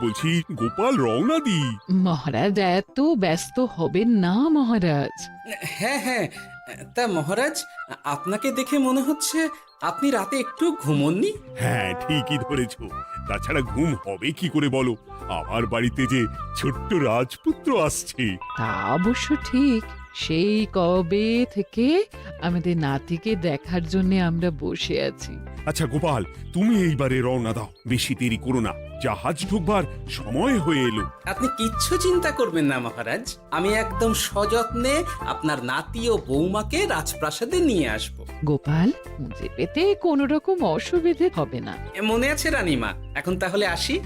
বলছি গোপাল রওনা দি। মহারাজ এত ব্যস্ত হবেন না মহারাজ। হ্যাঁ হ্যাঁ, তা মহারাজ, আপনাকে দেখে মনে হচ্ছে আপনি রাতে একটু ঘুমোননি। হ্যাঁ ঠিকই ধরেছ, তাছাড়া ঘুম হবে কি করে বলো, আমার বাড়িতে যে ছোট্ট রাজপুত্র আসছে। তা অবশ্য ঠিক, সেই কবে থেকে আমাদের নাতিকে দেখার জন্য আমরা বসে আছি। আচ্ছা গোপাল, তুমি এইবারে রওনা দাও, বেশি দেরি করো না, জাহাজ ঢুকবার সময় হয়ে এলো। আপনি কিচ্ছু চিন্তা করবেন না মহারাজ, আমি একদম সযত্নে আপনার নাতি ও বৌমাকে রাজপ্রাসাদে নিয়ে আসব। গোপাল, খুঁজে পেতে কোনো রকম অসুবিধে হবে না। মনে আছে রানীমা? এখন তাহলে আসি।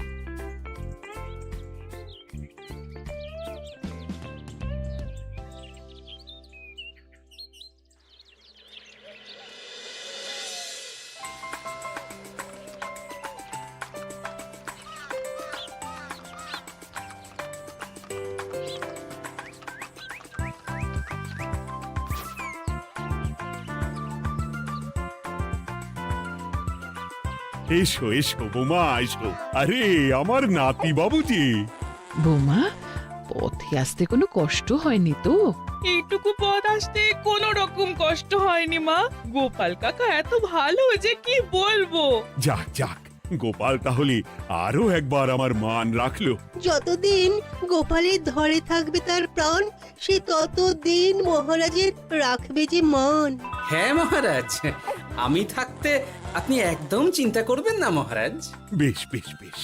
এসো এসো বৌমা এসো, আরে আমার নাতি বাবু যে। বৌমা, পথে আসতে কোনো কষ্ট হয়নি তো? এইটুকু পথ আসতে কোনো রকম কষ্ট হয়নি মা। গোপাল কাকা এত ভালো যে কি বলবো। যাক যাক, গোপাল তাহলে আরো একবার আমার মান রাখলো। যতদিন গোপালের ধরে থাকবে তার প্রাণ, সে ততদিন মহারাজের রাখবে যে মান। হ্যাঁ মহারাজ, আমি থাকতে আপনি একদম চিন্তা করবেন না মহারাজ। বেশ বেশ বেশ।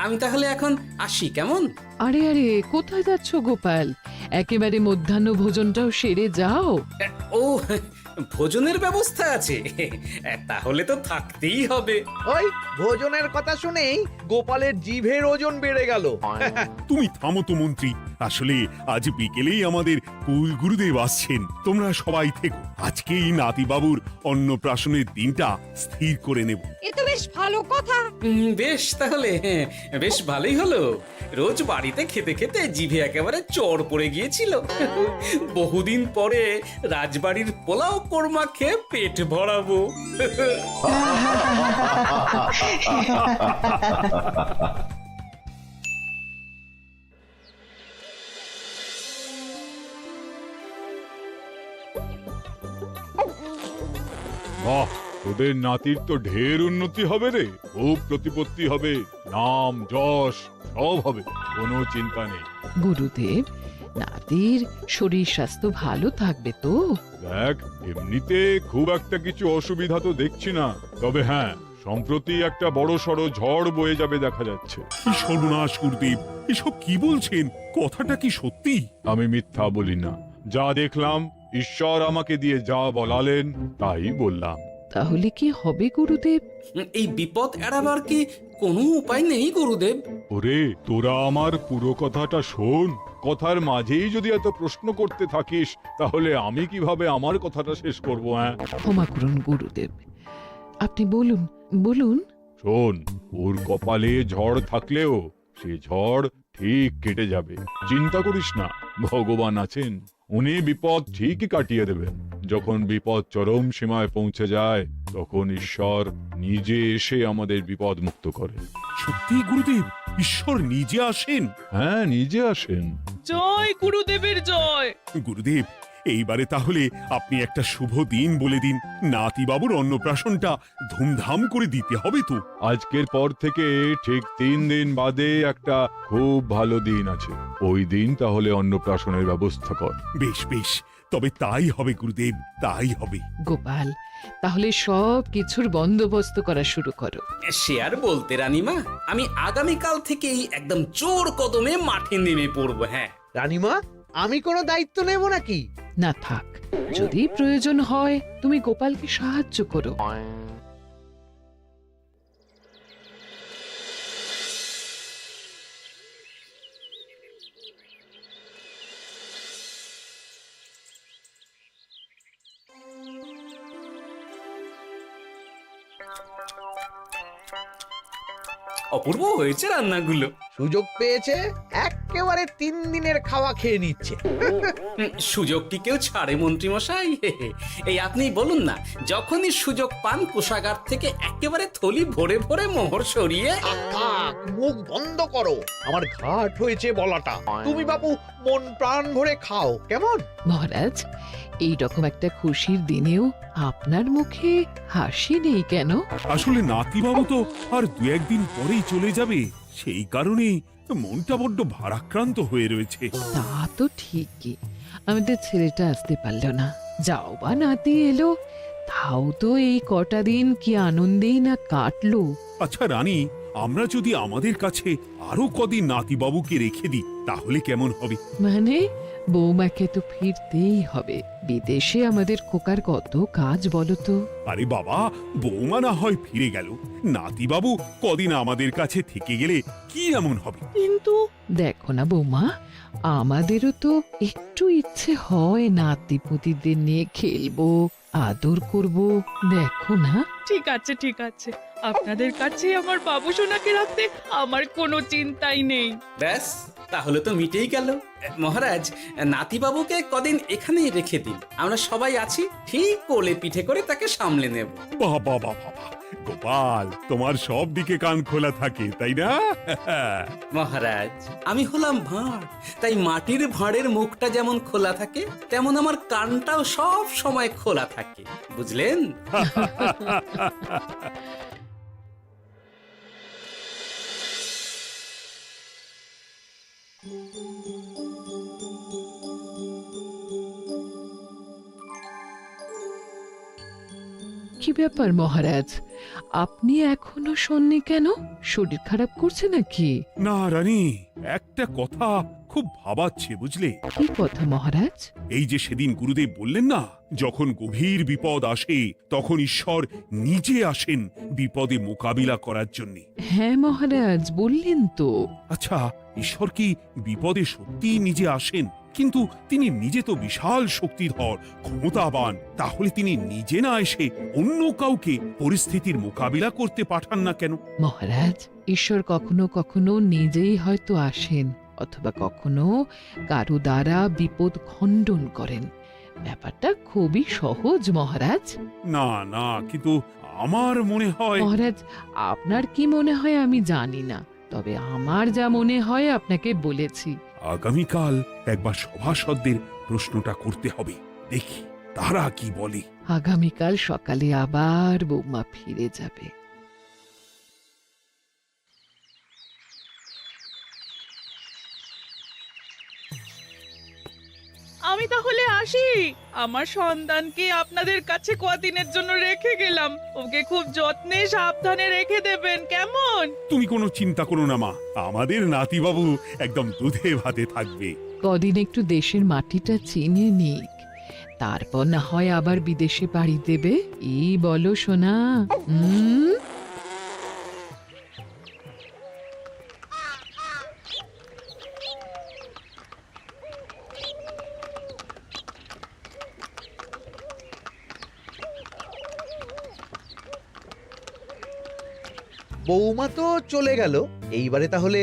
আমি তাহলে এখন আসি, কেমন? আরে আরে, কোথায় যাচ্ছ গোপাল? একেবারে মধ্যাহ্ন ভোজনটাও সেরে যাও। ও, ভোজনের ব্যবস্থা আছে, তাহলে তো থাকতেই হবে। ওই ভোজনের কথা শুনেই গোপালের জিভের ওজন বেড়ে গেল। তুমি থামো তো মন্ত্রী, আসলে আজ বিকেলেই আমাদের কুল গুরুদেব আসছেন, তোমরা সবাই থেকো, আজকেই নাতিবাবুর অন্নপ্রাশনের দিনটা স্থির করে নেব। এ তো বেশ ভালো কথা। বেশ তাহলে, বেশ ভালোই হলো। রোজ বাড়িতে খেতে খেতে জিভে একেবারে চড় পড়ে গিয়েছিল। বহুদিন পরে রাজবাড়ির পোলাও কোরমা খেয়ে পেট ভরাবো। বাহ, তোদের নাতির তো ঢের উন্নতি হবে রে, খুব প্রতিপত্তি হবে, নাম যশ সব হবে, কোনো চিন্তা নেই। গুরুদেব, নাতির শরীর স্বাস্থ্য ভালো থাকবে তো? দেখ, এমনিতে খুব একটা কিছু অসুবিধা তো দেখছি না, তবে হ্যাঁ, সম্প্রতি একটা বড় সড়ো ঝড় বয়ে যাবে দেখা যাচ্ছে। কি সর্বনাশ গুরুদেব, এসব কি বলছেন, কথাটা কি সত্যি? আমি মিথ্যা বলি না, যা দেখলাম, ঈশ্বর আমাকে দিয়ে যা বলালেন তাই বললাম। তাহলে কি হবে গুরুদেব? এই বিপদ এড়াবার কি কোনো উপায় নেই গুরুদেব? ওরে, তোরা আমার পুরো কথাটা শোন, কথার মাঝেই যদি এত প্রশ্ন করতে থাকিস তাহলে আমি কিভাবে আমার কথাটা শেষ করব? হ্যাঁ, ক্ষমা করুন গুরুদেব, আপনি বলুন বলুন। শোন, ওর কপালে ঝড় থাকলেও সে ঝড় ঠিক কেটে যাবে, চিন্তা করিস না, ভগবান আছেন, উনি বিপদ ঠিকই কাটিয়ে দেবেন। যখন বিপদ চরম সীমায় পৌঁছে যায় তখন ঈশ্বর নিজে এসে আমাদের বিপদ মুক্ত করে। সত্যি গুরুদেব, ঈশ্বর নিজে আসেন? হ্যাঁ, নিজে আসেন। জয় গুরুদেবের জয়। গুরুদেব, এইবারে তাহলে আপনি একটা শুভ দিন বলে দিন, নাতিবাবুর অন্নপ্রাশনটা ধুমধাম করে দিতে হবে তো। আজকের পর থেকে ঠিক 3 দিন বাদে একটা খুব ভালো দিন আছে, ওই দিন তাহলে অন্নপ্রাশনের ব্যবস্থা কর। বেশ বেশ, তবে তাই হবে গুরুদেব, তাই হবে। গোপাল, তাহলে সব কিছুর বন্দোবস্ত করা শুরু করো। সে আর বলতে রানীমা, আমি আগামীকাল থেকেই একদম জোর কদমে মাঠে নেমে পড়বো। হ্যাঁ রানীমা, আমি কোনো দায়িত্ব নেব নাকি? না থাক, যদি প্রয়োজন হয় তুমি গোপালকে সাহায্য করো। অপূর্ব হয়েছে রান্নাগুলো। সুযোগ পেয়েছে, একেবারে 3 দিনের খাওয়া খেয়ে নিচ্ছে। সুযোগ কি কেউ ছাড়ে মন্ত্রী মশাই? এই আপনি বলুন না, যখনই সুযোগ পান কোষাগার থেকে একেবারে থলি ভরে ভরে মোহর সরিয়ে। থাক, নাক মুখ বন্ধ করো, আমার ঘাট হয়েছে বলাটা। তুমি বাবু মন প্রাণ ভরে খাও, কেমন? মহারাজ, এই রকম একটা খুশির দিনেও আপনার মুখে হাসি নেই কেন? আসলে নাতিবাবু তো আর দু একদিন পরেই চলে যাবে, সেই কারণেই মনটা বড্ড ভারাক্রান্ত হয়ে রয়েছে। তা তো ঠিকই, আমাদের ছেলেটা আসতে পারলো না, যাও বা নাতি এলো, তাও তো এই কটা দিন কি আনন্দেই না কাটলো। আচ্ছা রানী, আমরা যদি আমাদের কাছে আরো কদিন নাতিবাবুকে রেখে দিই তাহলে কেমন হবে? মানে বৌমাকে তো ফিরতেই হবে, বিদেশে আমাদের খোকার কত কাজ বলো তো। আরে বাবা, বৌমা না হয় ফিরে গেল, নাতিবাবু কদিন আমাদের কাছে থেকে গেলে কি এমন হবে? কিন্তু দেখো না বৌমা, আমাদেরও তো একটু ইচ্ছে হয় নাতিপুতিদের নিয়ে খেলবো, আদর করব, দেখো না। ঠিক আছে ঠিক আছে, আপনাদের কাছে আমার বাবু সোনাকে রাখতে আমার কোনো চিন্তাই নেই। ব্যাস, তাহলে তো মিটেই গেল। মহারাজ, নাতিবাবুকে কদিন এখানেই রেখে দিন, আমরা সবাই আছি, ঠিক কোলে পিঠে করে তাকে সামলে নেব। বাবা বাবা, গোপাল তোমার সব দিকে কান খোলা থাকে তাই না? মহারাজ, আমি হলাম ভাঁড়, তাই মাটির ভাঁড়ের মুখটা যেমন খোলা থাকে তেমন আমার কানটাও সব সময় খোলা থাকে, বুঝলেন? কি ব্যাপার মহারাজ, আপনি এখনো শোননি কেন? শরীর খারাপ করছে নাকি? না রানী, একটা কথা খুব ভাবাচ্ছে বুঝলে। কি কথা মহারাজ? এই যে সেদিন গুরুদেব বললেন না, যখন গভীর বিপদ আসে তখন ঈশ্বর নিজে আসেন বিপদে মোকাবিলা করার জন্য। হ্যাঁ মহারাজ, বললেন তো। আচ্ছা, ঈশ্বর কি বিপদে সত্যি নিজে আসেন? কিন্তু তিনি নিজে তো বিশাল শক্তিধর, ক্ষমতাবান, তাহলে তিনি নিজে না এসে অন্য কাউকে পরিস্থিতির মোকাবিলা করতে পাঠান না কেন? মহারাজ, ঈশ্বর কখনো কখনো নিজেই হয়তো আসেন, অথবা কখনো কারো দ্বারা বিপদ খণ্ডন করেন। ব্যাপারটা খুবই সহজ মহারাজ। না না, কিন্তু আমার মনে হয়। মহারাজ, আপনার কি মনে হয় আমি জানি না, তবে আমার যা মনে হয় আপনাকে বলেছি। আগামীকাল একবার সভাসদদের প্রশ্নটা করতে হবে, দেখি তারা কি বলে। আগামীকাল সকালে আবার বৌমা ফিরে যাবে। আমি তাহলে আসি, আমার সন্তানকে আপনাদের কাছে কদিনের জন্য রেখে গেলাম, ওকে খুব যত্নে সাবধানে রেখে দেবেন, কেমন? তুমি কোনো চিন্তা করো না মা, আমাদের নাতিবাবু একদম দুধে ভাতে থাকবে। কদিন একটু দেশের মাটিটা চিনে নিক, তারপর না হয় আবার বিদেশে পাড়ি দেবে। এই বলো সোনা। বৌমা তো চলে গেল, এইবারে তাহলে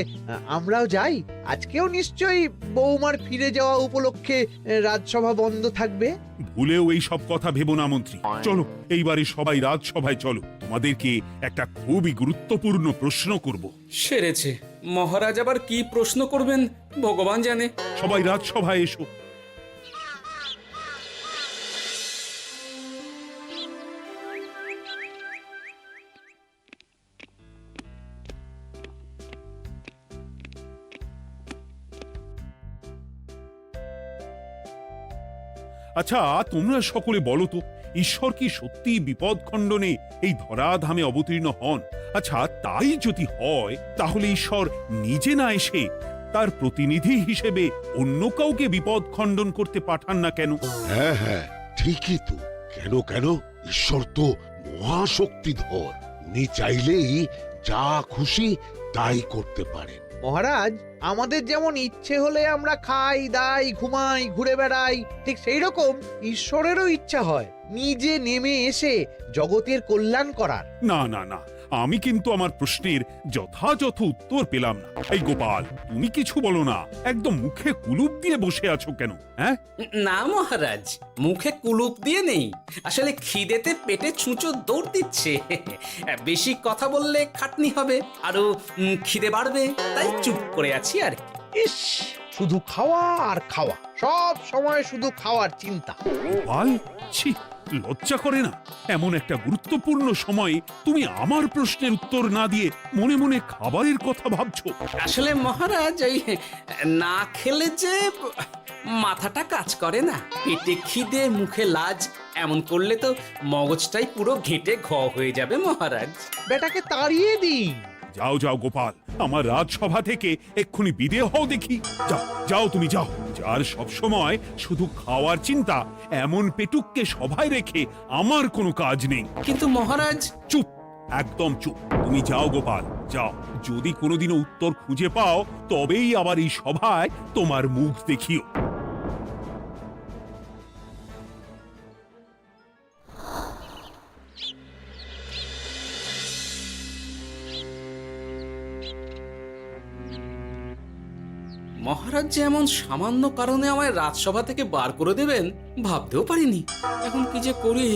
আমরাও যাই। আজকেও নিশ্চয়ই বৌমার ফিরে যাওয়া উপলক্ষে রাজসভা বন্ধ থাকবে। ভুলেও এই সব কথা ভেবো না মন্ত্রী, চলো এইবারে সবাই রাজসভায় চলো, তোমাদেরকে একটা খুবই গুরুত্বপূর্ণ প্রশ্ন করব। সেরেছে, মহারাজ আবার কি প্রশ্ন করবেন ভগবান জানে। সবাই রাজসভায় এসো। আচ্ছা, তোমরা সকলে বলো তো, ঈশ্বর কি সত্যি বিপদ খণ্ডনে এই ধরাধামে অবতীর্ণ হন? আচ্ছা, তাই যদি হয় তাহলে ঈশ্বর নিজে না এসে তার প্রতিনিধি হিসেবে অন্য কাউকে বিপদ খণ্ডন করতে পাঠান না কেন? হ্যাঁ হ্যাঁ, ঠিকই তো। কেন কেন, ঈশ্বর তো মহাশক্তিধর, উনি চাইলেই যা খুশি তাই করতে পারেন। মহারাজ, আমাদের যেমন ইচ্ছে হলে আমরা খাই দাই ঘুমাই ঘুরে বেড়াই, ঠিক সেই রকম ঈশ্বরেরও ইচ্ছা হয় নিজে নেমে এসে জগতের কল্যাণ করার। না না না, আমি কিন্তু আমার প্রশ্নের যথাযথ উত্তর পেলাম না। এই গোপাল, তুমি কিছু বলো না, একদম মুখে কুলুপ দিয়ে বসে আছো কেন? হ্যাঁ, না মহারাজ, মুখে কুলুপ দিয়ে নেই, আসলে খিদেতে পেটে ছুঁচো দৌড় দিচ্ছে। বেশি কথা বললে খাটনি হবে, আরো খিদে বাড়বে, তাই চুপ করে আছি আর কি। ইস, শুধু খাওয়া আর খাওয়া, সব সময় শুধু খাওয়ার চিন্তা। গোপাল, ছি, লজ্জা করে না? এমন একটা গুরুত্বপূর্ণ সময়ে তুমি আমার প্রশ্নের উত্তর না দিয়ে মনে মনে খাবারের কথা ভাবছো। আসলে মহারাজ, ওই না খেলে যে মাথাটা কাজ করে না, পেটে খিদে মুখে লাজ, এমন করলে তো মগজটাই পুরো ঘেঁটে ঘ হয়ে যাবে মহারাজ। বেটাকে তাড়িয়ে দিন। যাও যাও গোপাল, আমার রাজসভা থেকে এক্ষুনি বিদেয় হও দেখি। যাও যাও, তুমি যাও। যার সব সময় শুধু খাওয়ার চিন্তা, এমন পেটুককে সভায় রেখে আমার কোনো কাজ নেই। কিন্তু মহারাজ, চুপ, একদম চুপ। তুমি যাও গোপাল, যাও। যদি কোনোদিনও উত্তর খুঁজে পাও, তবেই আবার এই সভায় তোমার মুখ দেখিও। মহারাজ যে এমন সামান্য কারণে আমায় রাজসভা থেকে বার করে দেবেন ভাবতেও পারিনি। এখন কি যে করি,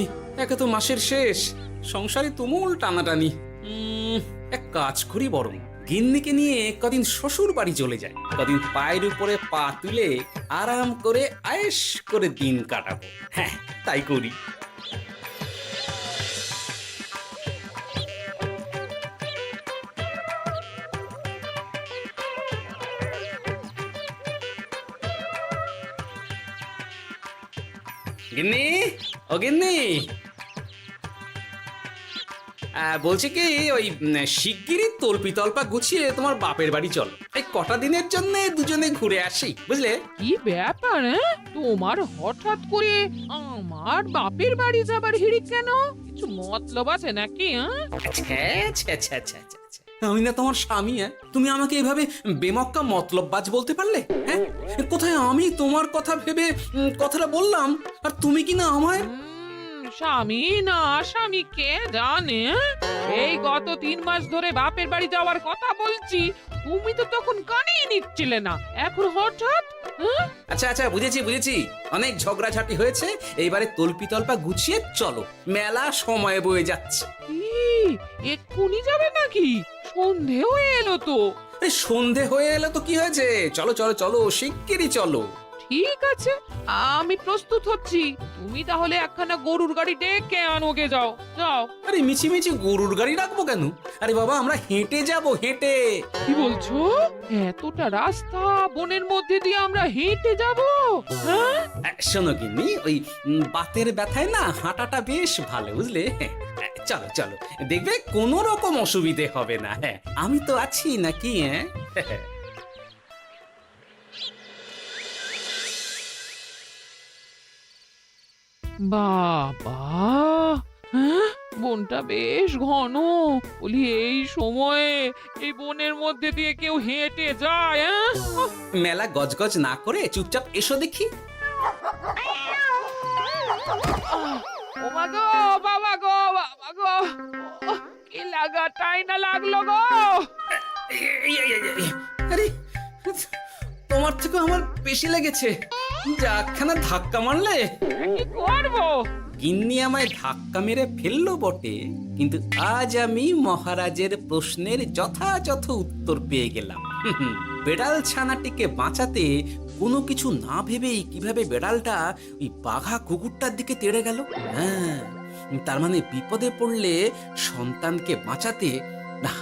একে তো মাসের শেষ, সংসারে তুমুল টানাটানি। এক কাজ করি বরং, গিন্নিকে নিয়ে কদিন শ্বশুর বাড়ি চলে যায়, কদিন পায়ের উপরে পা তুলে আরাম করে আয়েশ করে দিন কাটাবো। হ্যাঁ, তাই করি। গিন্নি, ও গিন্নি, বলছি কি, ওই শিগগিরই তল্পি তল্পা গুছিয়ে তোমার বাপের বাড়ি চল। এই কটা দিনের জন্য দুজনে ঘুরে আসি, বুঝলে? কি ব্যাপার? তোমার হঠাৎ করে আমার বাপের বাড়ি যাবার হিড়িক কেন? কিছু মতলব আছে নাকি? আমি না তোমার স্বামী? তুমি আমাকে এভাবে বেমক্কা মতলববাজ বলতে পারলে? হ্যাঁ, কোথায় আমি তোমার কথা ভেবে কথাটা বললাম, আর তুমি কি না আমায় স্বামী না স্বামী কে জানে? এই গত 3 মাস ধরে বাপের বাড়ি যাওয়ার কথা বলছি, তুমি তো তখন কানেই নিচ্ছিলে না, এখন হঠাৎ? আচ্ছা আচ্ছা, বুঝেছি বুঝেছি, অনেক ঝগড়াঝাটি হয়েছে, এইবারে তল্পি তল্পা গুছিয়ে চলো, মেলা সময় বয়ে যাচ্ছে। কি এক্ষুনি যাবে নাকি? সন্ধে হয়ে এলো তো। আরে সন্ধে হয়ে এলো তো কি হয়েছে, চলো চলো চলো, শিগগিরই চলো। ঠিক আছে, আমি প্রস্তুত হচ্ছি। তুমি তাহলে একখানা গরুর গাড়ি ডেকে আনোগে, যাও যাও। আরে মিছিমিছি গরুর গাড়ি রাখবো কেন? আরে বাবা, আমরা হেঁটে যাব, হেঁটে। কি বলছো? এতটা রাস্তা বনের মধ্যে দিয়ে আমরা হেঁটে যাব? হ্যাঁ, শোনো গিন্নি, ওই বাতের ব্যথায় না হাঁটাটা বেশ ভালো, বুঝলে? চলো চলো, দেখবে কোনো রকম অসুবিধে হবে না। হ্যাঁ, আমি তো আছি নাকি? হ্যাঁ, বাবা, হ্যাঁ, বনটা বেশ ঘন। বলি, এই সময়ে এই বনের মধ্যে দিয়ে কেউ হেঁটে যায়? মেলা গজগজ না করে চুপচাপ এসো দেখি। ও মা গো, বাবা গো, বাবা গো, কি লাগাটাই না লাগলো গো। আরে, তোমার থেকে আমার বেশি লেগেছে, যা একখানা ধাক্কা মারলে। কি করবো? গিন্নি আমায় ধাক্কা মেরে ফেললো বটে, কিন্তু আজ আমি মহারাজের প্রশ্নের যথাযথ উত্তর পেয়ে গেলাম। বেড়াল ছানাটিকে বাঁচাতে কোনো কিছু না ভেবেই কিভাবে বেড়ালটা ওই বাঘা কুকুরটার দিকে তেড়ে গেল। হ্যাঁ, তার মানে বিপদে পড়লে সন্তানকে বাঁচাতে না,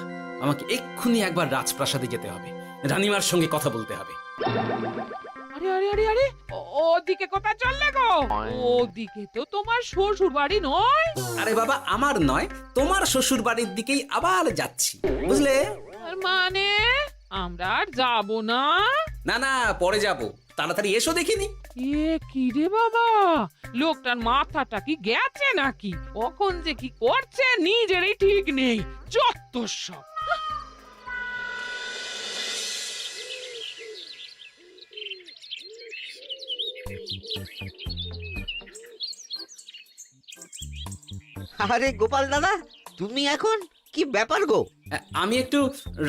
আমাকে এক্ষুনি একবার রাজপ্রাসাদে যেতে হবে, রানীমার সঙ্গে কথা বলতে হবে। আরে আরে আরে আরে, ওদিকে কোথায় চললে গো? ওদিকে তো তোমার শ্বশুর বাড়ি নয়? আরে বাবা, আমার নয়, তোমার শ্বশুর বাড়ির দিকেই আবার যাচ্ছি, বুঝলে? তার মানে আমরা আর যাবো না? না না, পরে যাব, তাড়াতাড়ি এসো দেখিনি। এ কি রে বাবা, লোকটার মাথাটা কি গেছে নাকি? কখন যে কি করছে নিজেরই ঠিক নেই, যত সব। আরে গোপাল দাদা, তুমি এখন কি ব্যাপার গো? আমি একটু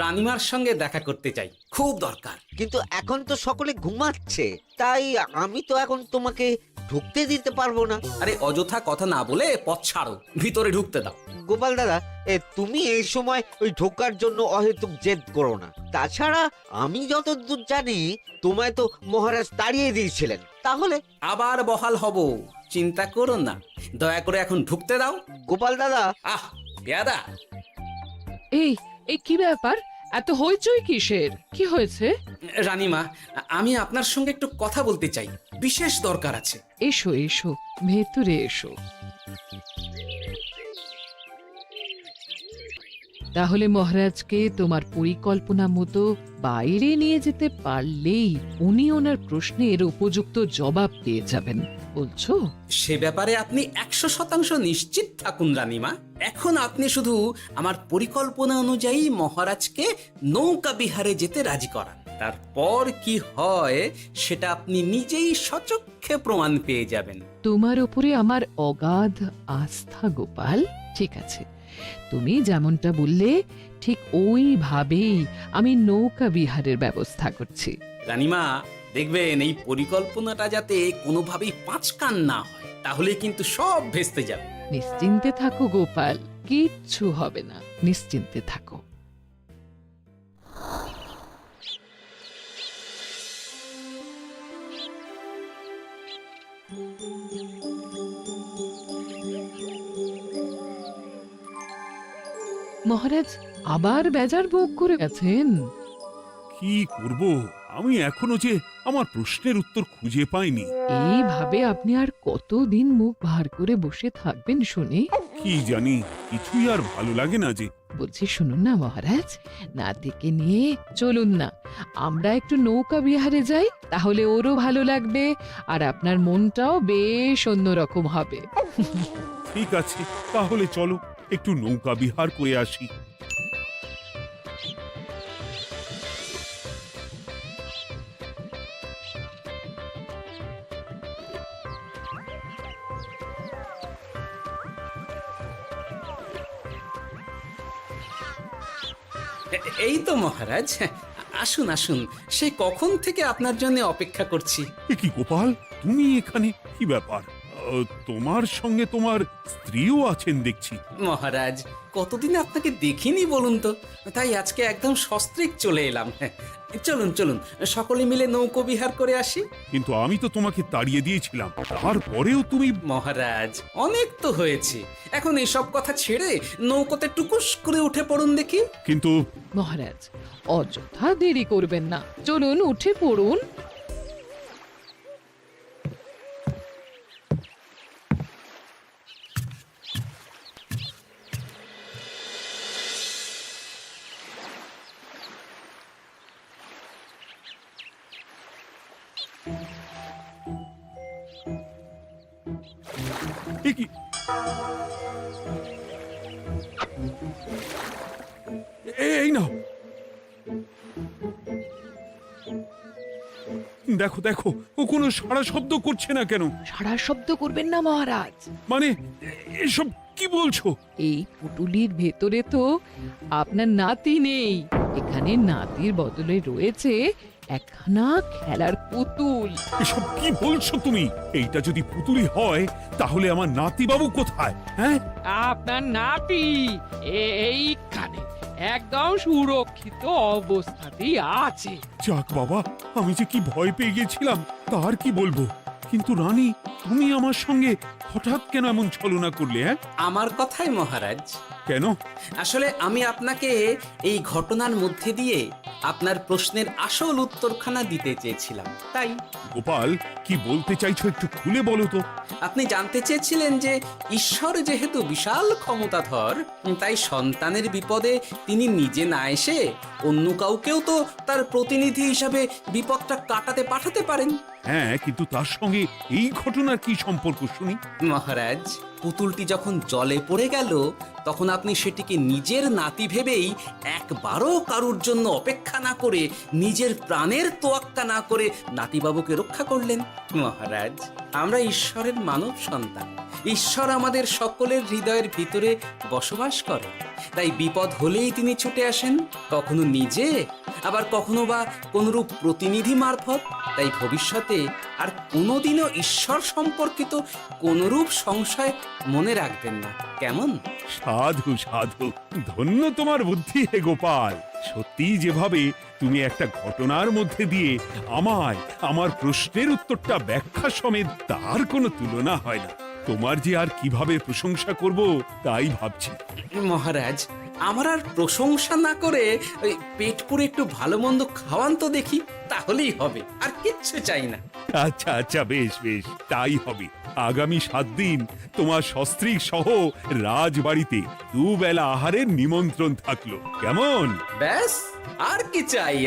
রানীমার সঙ্গে দেখা করতে চাই, খুব দরকার। কিন্তু এখন তো সকলে ঘুমাচ্ছে, তাই আমি তো এখন তোমাকে ঢুকতে দিতে পারবো না। আরে অযথা কথা না বলে পথ ছাড়ো, ভিতরে ঢুকতে দাও। গোপাল দাদা, তুমি এই সময় ওই ঢোকার জন্য অহেতুক জেদ করো না। তাছাড়া আমি যতদূর জানি তোমায় তো মহারাজ তাড়িয়ে দিয়েছিলেন, তাহলে আবার বহাল হব, চিন্তা করো না। দয়া করে এখন ঢুকতে দাও। গোপাল দাদা। আহ পেয়াদা, এই এই কি ব্যাপার? এত হইচই কিসের? কি হয়েছে? রানীমা, আমি আপনার সঙ্গে একটু কথা বলতে চাই, বিশেষ দরকার আছে। এসো এসো, ভেতরে এসো। তাহলে মহারাজকে তোমার পরিকল্পনা মতো বাইরে নিয়ে যেতে পারলেই উনি ওনার প্রশ্নের উপযুক্ত জবাব পেয়ে যাবেন, বলছো? সে ব্যাপারে আপনি 100% নিশ্চিত থাকুন রানীমা। এখন আপনি শুধু আমার পরিকল্পনা অনুযায়ী মহারাজকে নৌকা বিহারে যেতে রাজি করান। তারপর কি হয় সেটা আপনি নিজেই সচক্ষে প্রমাণ পেয়ে যাবেন। তোমার উপরে আমার অগাধ আস্থা গোপাল। ঠিক আছে, তুমি যেমনটা বললে ঠিক ওইভাবেই আমি নৌকা বিহারের ব্যবস্থা করছি। রানীমা, দেখবেন এই পরিকল্পনাটা যাতে কোনোভাবেই পাঁচকান না হয়, তাহলে কিন্তু সব ভেস্তে যাবে। নিশ্চিন্তে থাকো গোপাল, কিচ্ছু হবে না, নিশ্চিন্তে থাকো। মহারাজ আবার বেজার ভোগ করে গেছেন। কি করব? আমি এখনো যে আমার প্রশ্নের উত্তর খুঁজে পাইনি। এইভাবে আপনি আর কতদিন মুখ ভার করে বসে থাকবেন শুনি? কি জানি, কিছুই আর ভালো লাগে না যে। বলছি শুনুন না মহারাজ, নাতিকে নিয়ে চলুন না, আমরা একটু নৌকা বিহারে যাই, তাহলে ওরও ভালো লাগবে আর আপনার মনটাও বেশ অন্যরকম হবে। ঠিক আছে, তাহলে চলো একটু নৌকা বিহার করে আসি। এই তো মহারাজ, আসুন আসুন, সেই কখন থেকে আপনার জন্য অপেক্ষা করছি। এ কি গোপাল, তুমি এখানে? কি ব্যাপার? তোমার সঙ্গে তোমার স্ত্রীও আছেন দেখছি। মহারাজ, কতদিন আপনাকে দেখিনি বলুন তো, তাই আজকে একদম সস্ত্রীক চলে এলাম। চলুন চলুন, সকলে মিলে নৌকো বিহার করে আসি। কিন্তু আমি তো তোমাকে তাড়িয়ে দিয়েছিলাম, তারপরেও তুমি। মহারাজ, অনেক তো হয়েছে, এখন এসব কথা ছেড়ে নৌকোতে টুকুস করে উঠে পড়ুন দেখি। কিন্তু মহারাজ অযথা দেরি করবেন না, চলুন উঠে পড়ুন। এ কি? এই নাও, দেখো দেখো, ও কোনো সাড়া শব্দ করছে না কেন? সারা শব্দ করবেন না মহারাজ। মানে এসব কি বলছো? এই পুটুলির ভেতরে তো আপনার নাতি নেই, এখানে নাতির বদলে রয়েছে একখানা খেলার পুতুল। এসব কি বলছো তুমি? এইটা যদি পুতুলি হয় তাহলে আমার নাতিবাবু কোথায়? হ্যাঁ, আপনার নাতি এইখানে একদম সুরক্ষিত অবস্থাতেই আছে। যাক বাবা, আমি যে কি ভয় পেয়ে গেছিলাম তার কি বলবো। কিন্তু রানী, তুমি আমার সঙ্গে হঠাৎ কেন এমন ছলনা করলে? হ্যাঁ, আমার কথাই মহারাজ। কেন? আসলে আমি আপনাকে এই ঘটনার মধ্যে দিয়ে আপনার প্রশ্নের আসল উত্তরখানা দিতে চেয়েছিলাম, তাই। গোপাল, কি বলতে চাইছো একটু খুলে বলো তো। আপনি জানতে চেয়েছিলেন যে ঈশ্বর যেহেতু বিশাল ক্ষমতাধর, তাই সন্তানের বিপদে তিনি নিজে না এসে অন্য কাউকেও তো তার প্রতিনিধি হিসাবে বিপদটা কাটাতে পাঠাতে পারেন। হ্যাঁ, কিন্তু তার সঙ্গে এই ঘটনার কি সম্পর্ক শুনি? মহারাজ, পুতুলটি যখন জলে পড়ে গেল তখন আপনি সেটিকে নিজের নাতি ভেবেই একবারও কারুর জন্য অপেক্ষা না করে নিজের প্রাণের তোয়াক্কা না করে নাতিবাবুকে রক্ষা করলেন। মহারাজ, আমরা ঈশ্বরের মানব সন্তান। ঈশ্বর আমাদের সকলের হৃদয়ের ভিতরে বসবাস করে, তাই বিপদ হলেই তিনি ছুটে আসেন, কখনো নিজে, আবার কখনো বা কোনরূপ প্রতিনিধি মারফত। তাই ভবিষ্যতে আর কোনোদিনও ঈশ্বর সম্পর্কিত কোনরূপ সংশয় মনে রাখবেন না, কেমন? সাধু সাধু, ধন্য তোমার বুদ্ধি হে গোপাল। সত্যি যেভাবে তুমি একটা ঘটনার মধ্যে দিয়ে আমায় আমার প্রশ্নের উত্তরটা ব্যাখ্যা সমেত, তার কোনো তুলনা হয় না। তোমার যে আর কিভাবে প্রশংসা করব তাই ভাবছি। মহারাজ, আমার আর প্রশংসা না করে ওই পেট পুরে একটু ভালো মন্দ খাওয়ান তো দেখি, তাহলেই হবে, আর কিচ্ছু চাই না। আচ্ছা আচ্ছা, বেশ বেশ, তাই হবে। আগামী 7 দিন তোমার সস্ত্রীক সহ রাজবাড়িতে দুবেলা আহারের নিমন্ত্রণ থাকলো, কেমন? ব্যাস, আর কি চাই?